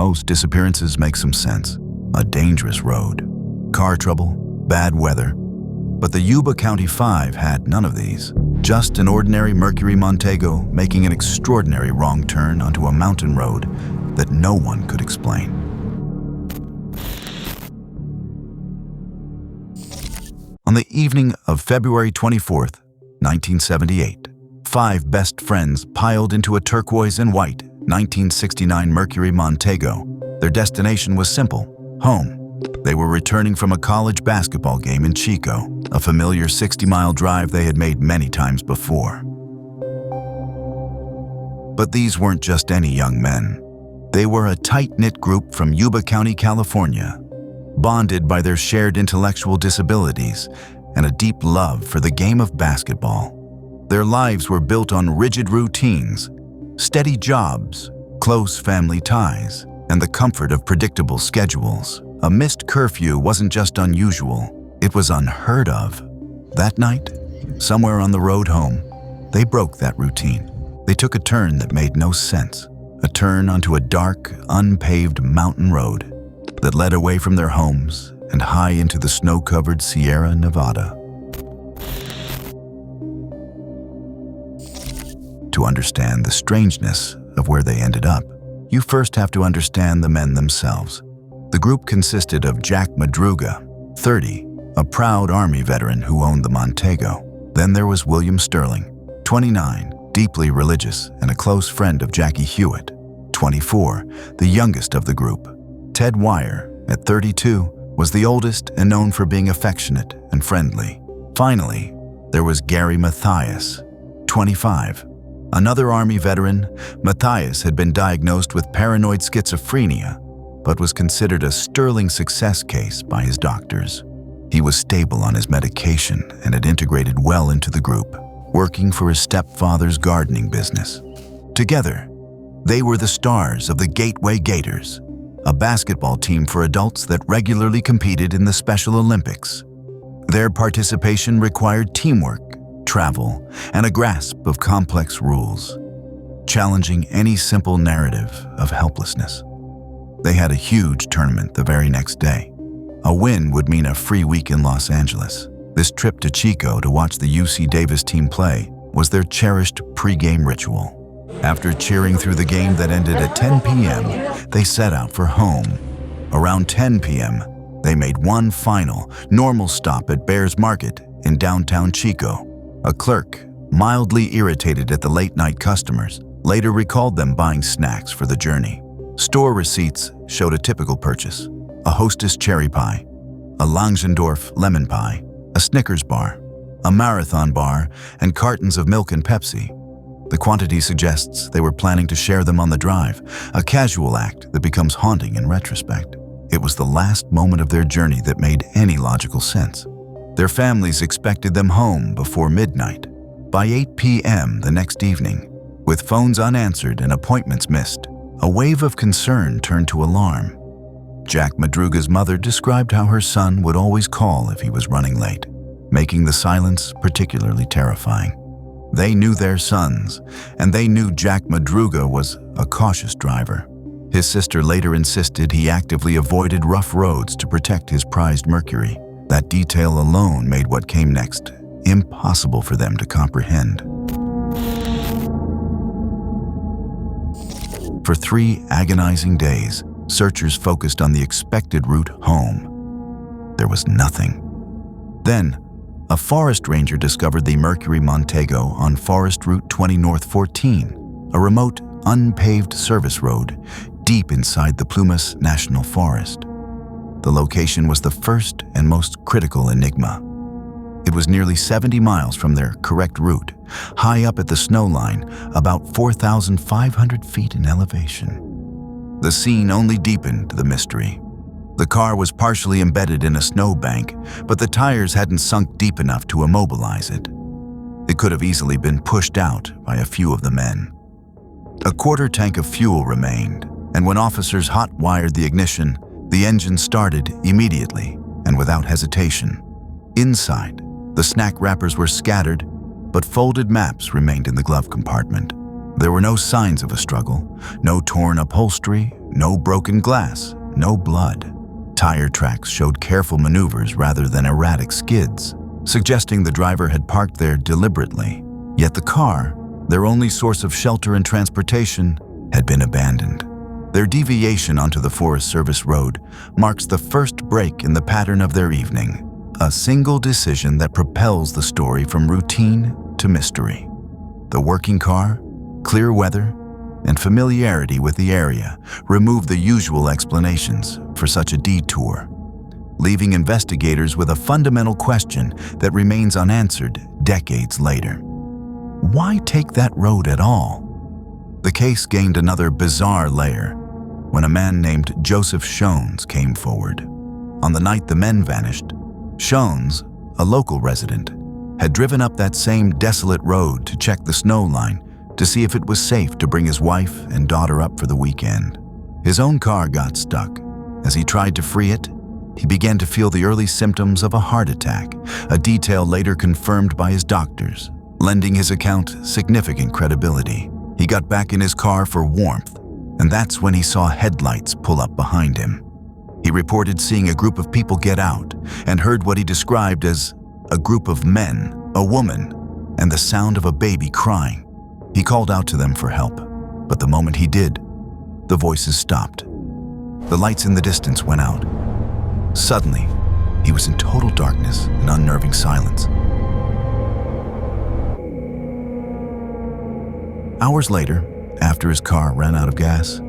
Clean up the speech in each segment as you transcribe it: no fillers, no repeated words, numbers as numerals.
Most disappearances make some sense. A dangerous road, car trouble, bad weather. But the Yuba County Five had none of these. Just an ordinary Mercury Montego making an extraordinary wrong turn onto a mountain road that no one could explain. On the evening of February 24th, 1978, five best friends piled into a turquoise and white 1969 Mercury Montego. Their destination was simple: home. They were returning from a college basketball game in Chico, a familiar 60-mile drive they had made many times before. But these weren't just any young men. They were a tight-knit group from Yuba County, California, bonded by their shared intellectual disabilities and a deep love for the game of basketball. Their lives were built on rigid routines, steady jobs, close family ties, and the comfort of predictable schedules. A missed curfew wasn't just unusual, it was unheard of. That night, somewhere on the road home, they broke that routine. They took a turn that made no sense, a turn onto a dark, unpaved mountain road that led away from their homes and high into the snow-covered Sierra Nevada. To understand the strangeness of where they ended up, you first have to understand the men themselves. The group consisted of Jack Madruga, 30, a proud Army veteran who owned the Montego. Then there was William Sterling, 29, deeply religious and a close friend of Jackie Hewitt, 24, the youngest of the group. Ted Wire, at 32, was the oldest and known for being affectionate and friendly. Finally, there was Gary Mathias, 25. Another Army veteran. Mathias had been diagnosed with paranoid schizophrenia, but was considered a sterling success case by his doctors. He was stable on his medication and had integrated well into the group, working for his stepfather's gardening business. Together, they were the stars of the Gateway Gators, a basketball team for adults that regularly competed in the Special Olympics. Their participation required teamwork, travel, and a grasp of complex rules, challenging any simple narrative of helplessness. They had a huge tournament the very next day. A win would mean a free week in Los Angeles. This trip to Chico to watch the UC Davis team play was their cherished pre-game ritual. After cheering through the game that ended at 10 p.m., they set out for home. Around 10 p.m., they made one final, normal stop at Bears Market in downtown Chico. A clerk, mildly irritated at the late-night customers, later recalled them buying snacks for the journey. Store receipts showed a typical purchase: a Hostess cherry pie, a Langendorf lemon pie, a Snickers bar, a Marathon bar, and cartons of milk and Pepsi. The quantity suggests they were planning to share them on the drive, a casual act that becomes haunting in retrospect. It was the last moment of their journey that made any logical sense. Their families expected them home before midnight. By 8 p.m. the next evening, with phones unanswered and appointments missed, a wave of concern turned to alarm. Jack Madruga's mother described how her son would always call if he was running late, making the silence particularly terrifying. They knew their sons, and they knew Jack Madruga was a cautious driver. His sister later insisted he actively avoided rough roads to protect his prized Mercury. That detail alone made what came next impossible for them to comprehend. For 3 agonizing days, searchers focused on the expected route home. There was nothing. Then, a forest ranger discovered the Mercury Montego on Forest Route 20 North 14, a remote, unpaved service road deep inside the Plumas National Forest. The location was the first and most critical enigma. It was nearly 70 miles from their correct route, high up at the snow line, about 4,500 feet in elevation. The scene only deepened the mystery. The car was partially embedded in a snowbank, but the tires hadn't sunk deep enough to immobilize it. It could have easily been pushed out by a few of the men. A quarter tank of fuel remained, and when officers hot-wired the ignition, the engine started immediately and without hesitation. Inside, the snack wrappers were scattered, but folded maps remained in the glove compartment. There were no signs of a struggle, no torn upholstery, No broken glass, no blood. Tire tracks showed careful maneuvers rather than erratic skids, suggesting the driver had parked there deliberately. Yet the car, their only source of shelter and transportation, had been abandoned. Their deviation onto the Forest Service road marks the first break in the pattern of their evening, a single decision that propels the story from routine to mystery. The working car, clear weather, and familiarity with the area remove the usual explanations for such a detour, leaving investigators with a fundamental question that remains unanswered decades later. Why take that road at all? The case gained another bizarre layer when a man named Joseph Shones came forward. On the night the men vanished, Shones, a local resident, had driven up that same desolate road to check the snow line to see if it was safe to bring his wife and daughter up for the weekend. His own car got stuck. As he tried to free it, he began to feel the early symptoms of a heart attack, a detail later confirmed by his doctors, lending his account significant credibility. He got back in his car for warmth, and that's when he saw headlights pull up behind him. He reported seeing a group of people get out and heard what he described as a group of men, a woman, and the sound of a baby crying. He called out to them for help, but the moment he did, the voices stopped. The lights in the distance went out. Suddenly, he was in total darkness and unnerving silence. Hours later, after his car ran out of gas,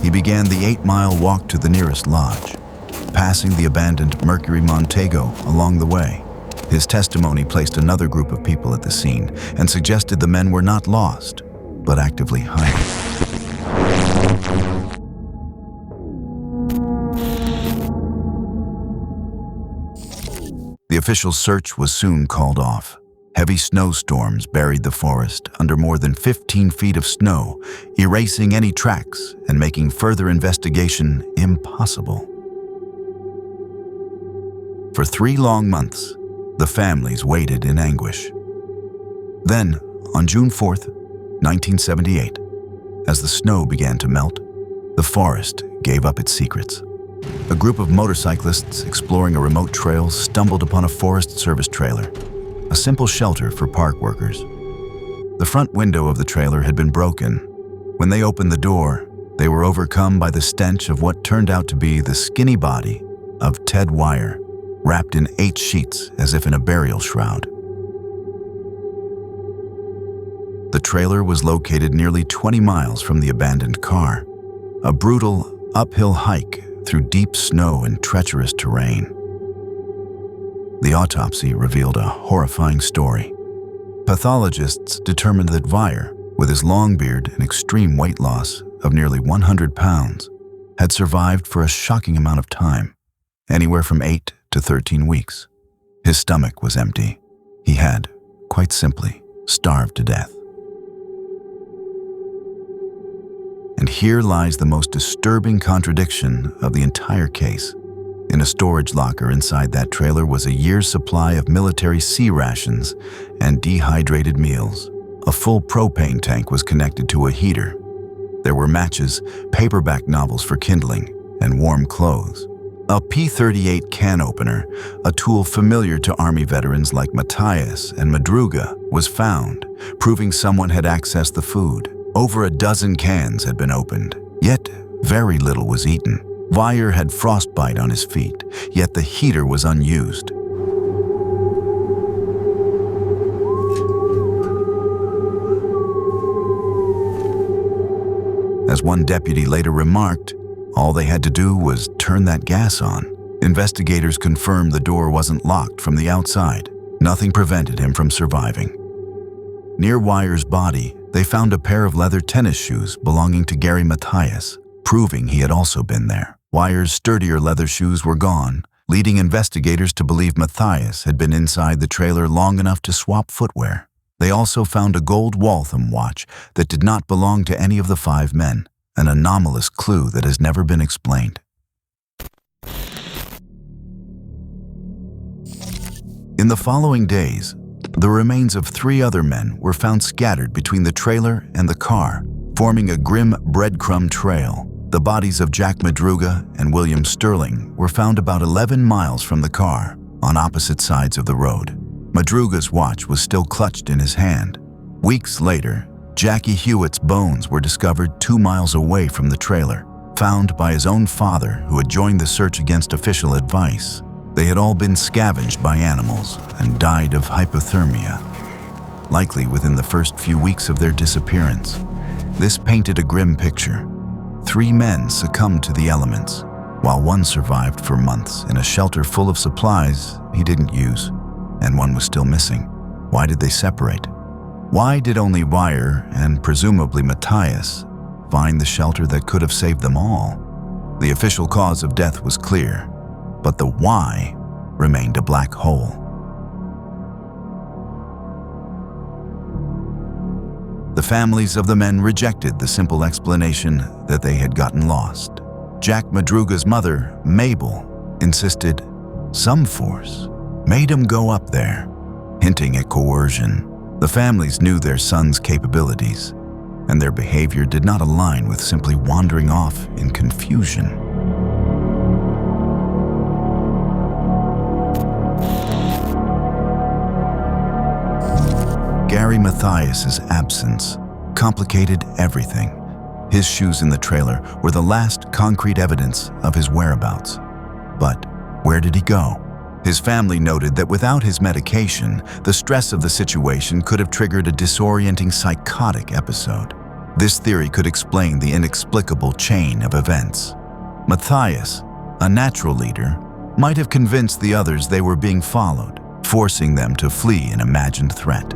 he began the 8-mile walk to the nearest lodge, passing the abandoned Mercury Montego along the way. His testimony placed another group of people at the scene and suggested the men were not lost, but actively hiding. The official search was soon called off. Heavy snowstorms buried the forest under more than 15 feet of snow, erasing any tracks and making further investigation impossible. For 3 long months, the families waited in anguish. Then, on June 4th, 1978, as the snow began to melt, the forest gave up its secrets. A group of motorcyclists exploring a remote trail stumbled upon a Forest Service trailer, a simple shelter for park workers. The front window of the trailer had been broken. When they opened the door, they were overcome by the stench of what turned out to be the skinny body of Ted Wire, wrapped in 8 sheets as if in a burial shroud. The trailer was located nearly 20 miles from the abandoned car, a brutal uphill hike through deep snow and treacherous terrain. The autopsy revealed a horrifying story. Pathologists determined that Wire, with his long beard and extreme weight loss of nearly 100 pounds, had survived for a shocking amount of time, anywhere from 8 to 13 weeks. His stomach was empty. He had, quite simply, starved to death. And here lies the most disturbing contradiction of the entire case. In a storage locker inside that trailer was a year's supply of military c-rations and dehydrated meals. A full propane tank was connected to a heater. There were matches, paperback novels for kindling, and warm clothes. A P-38 can opener, a tool familiar to Army veterans like Mathias and Madruga, was found, proving someone had accessed the food. Over a dozen cans had been opened, yet very little was eaten. Wire had frostbite on his feet, yet the heater was unused. As one deputy later remarked, all they had to do was turn that gas on. Investigators confirmed the door wasn't locked from the outside. Nothing prevented him from surviving. Near Wire's body, they found a pair of leather tennis shoes belonging to Gary Mathias, proving he had also been there. Wire's sturdier leather shoes were gone, leading investigators to believe Mathias had been inside the trailer long enough to swap footwear. They also found a gold Waltham watch that did not belong to any of the 5 men, an anomalous clue that has never been explained. In the following days, the remains of 3 other men were found scattered between the trailer and the car, forming a grim breadcrumb trail. The bodies of Jack Madruga and William Sterling were found about 11 miles from the car, on opposite sides of the road. Madruga's watch was still clutched in his hand. Weeks later, Jackie Hewitt's bones were discovered 2 miles away from the trailer, found by his own father, who had joined the search against official advice. They had all been scavenged by animals and died of hypothermia, likely within the first few weeks of their disappearance. This painted a grim picture. 3 men succumbed to the elements, while one survived for months in a shelter full of supplies he didn't use, and one was still missing. Why did they separate? Why did only Wire and presumably Mathias find the shelter that could have saved them all? The official cause of death was clear, but the why remained a black hole. The families of the men rejected the simple explanation that they had gotten lost. Jack Madruga's mother, Mabel, insisted some force made him go up there, hinting at coercion. The families knew their son's capabilities, and their behavior did not align with simply wandering off in confusion. Gary Mathias's absence complicated everything. His shoes in the trailer were the last concrete evidence of his whereabouts. But where did he go? His family noted that without his medication, the stress of the situation could have triggered a disorienting psychotic episode. This theory could explain the inexplicable chain of events. Mathias, a natural leader, might have convinced the others they were being followed, forcing them to flee an imagined threat.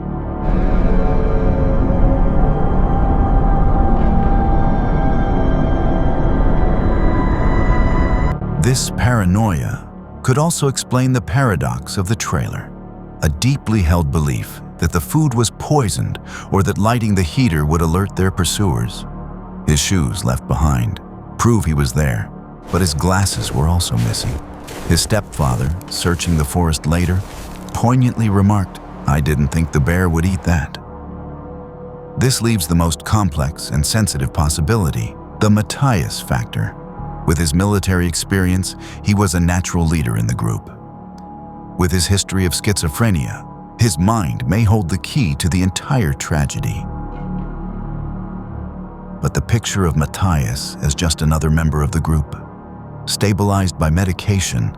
This paranoia could also explain the paradox of the trailer, a deeply held belief that the food was poisoned or that lighting the heater would alert their pursuers. His shoes left behind prove he was there, but his glasses were also missing. His stepfather, searching the forest later, poignantly remarked, "I didn't think the bear would eat that." This leaves the most complex and sensitive possibility, the Mathias factor. With his military experience, he was a natural leader in the group. With his history of schizophrenia, his mind may hold the key to the entire tragedy. But the picture of Mathias as just another member of the group, stabilized by medication,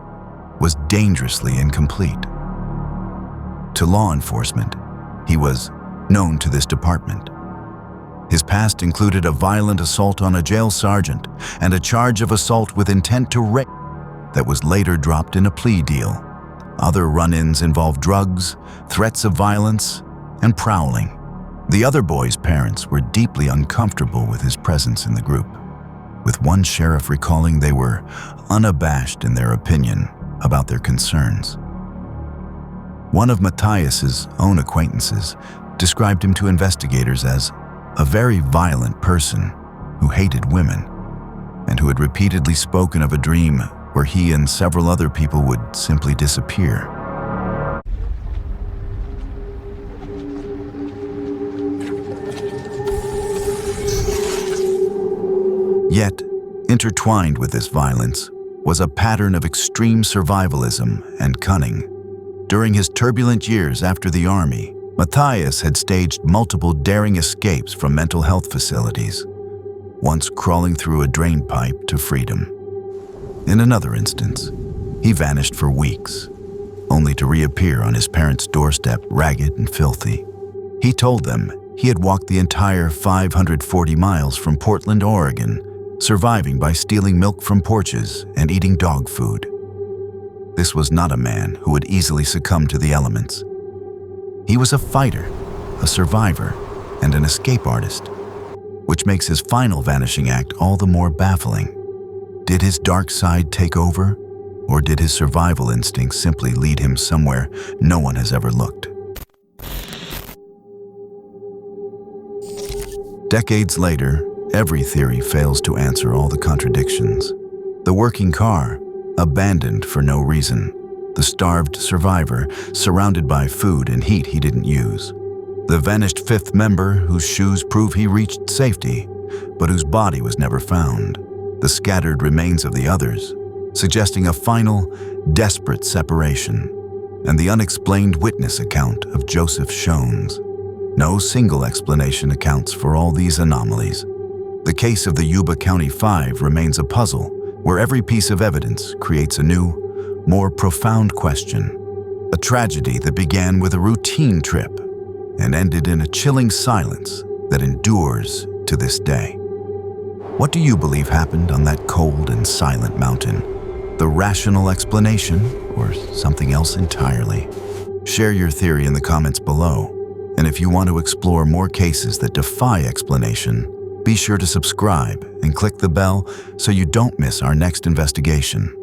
was dangerously incomplete. To law enforcement, he was known to this department. His past included a violent assault on a jail sergeant and a charge of assault with intent to rape that was later dropped in a plea deal. Other run-ins involved drugs, threats of violence, and prowling. The other boys' parents were deeply uncomfortable with his presence in the group, with one sheriff recalling they were unabashed in their opinion about their concerns. One of Mathias's own acquaintances described him to investigators as a very violent person who hated women and who had repeatedly spoken of a dream where he and several other people would simply disappear. Yet, intertwined with this violence was a pattern of extreme survivalism and cunning. During his turbulent years after the army, Mathias had staged multiple daring escapes from mental health facilities, once crawling through a drain pipe to freedom. In another instance, he vanished for weeks, only to reappear on his parents' doorstep ragged and filthy. He told them he had walked the entire 540 miles from Portland, Oregon, surviving by stealing milk from porches and eating dog food. This was not a man who would easily succumb to the elements. He was a fighter, a survivor, and an escape artist, which makes his final vanishing act all the more baffling. Did his dark side take over, or did his survival instincts simply lead him somewhere no one has ever looked? Decades later, every theory fails to answer all the contradictions. The working car, abandoned for no reason. The starved survivor, surrounded by food and heat he didn't use. The vanished fifth member whose shoes prove he reached safety, but whose body was never found. the scattered remains of the others, suggesting a final, desperate separation, and the unexplained witness account of Joseph Shones. No single explanation accounts for all these anomalies. The case of the Yuba County Five remains a puzzle where every piece of evidence creates a new, more profound question. A tragedy that began with a routine trip and ended in a chilling silence that endures to this day. What do you believe happened on that cold and silent mountain? The rational explanation or something else entirely? Share your theory in the comments below. And if you want to explore more cases that defy explanation, be sure to subscribe and click the bell so you don't miss our next investigation.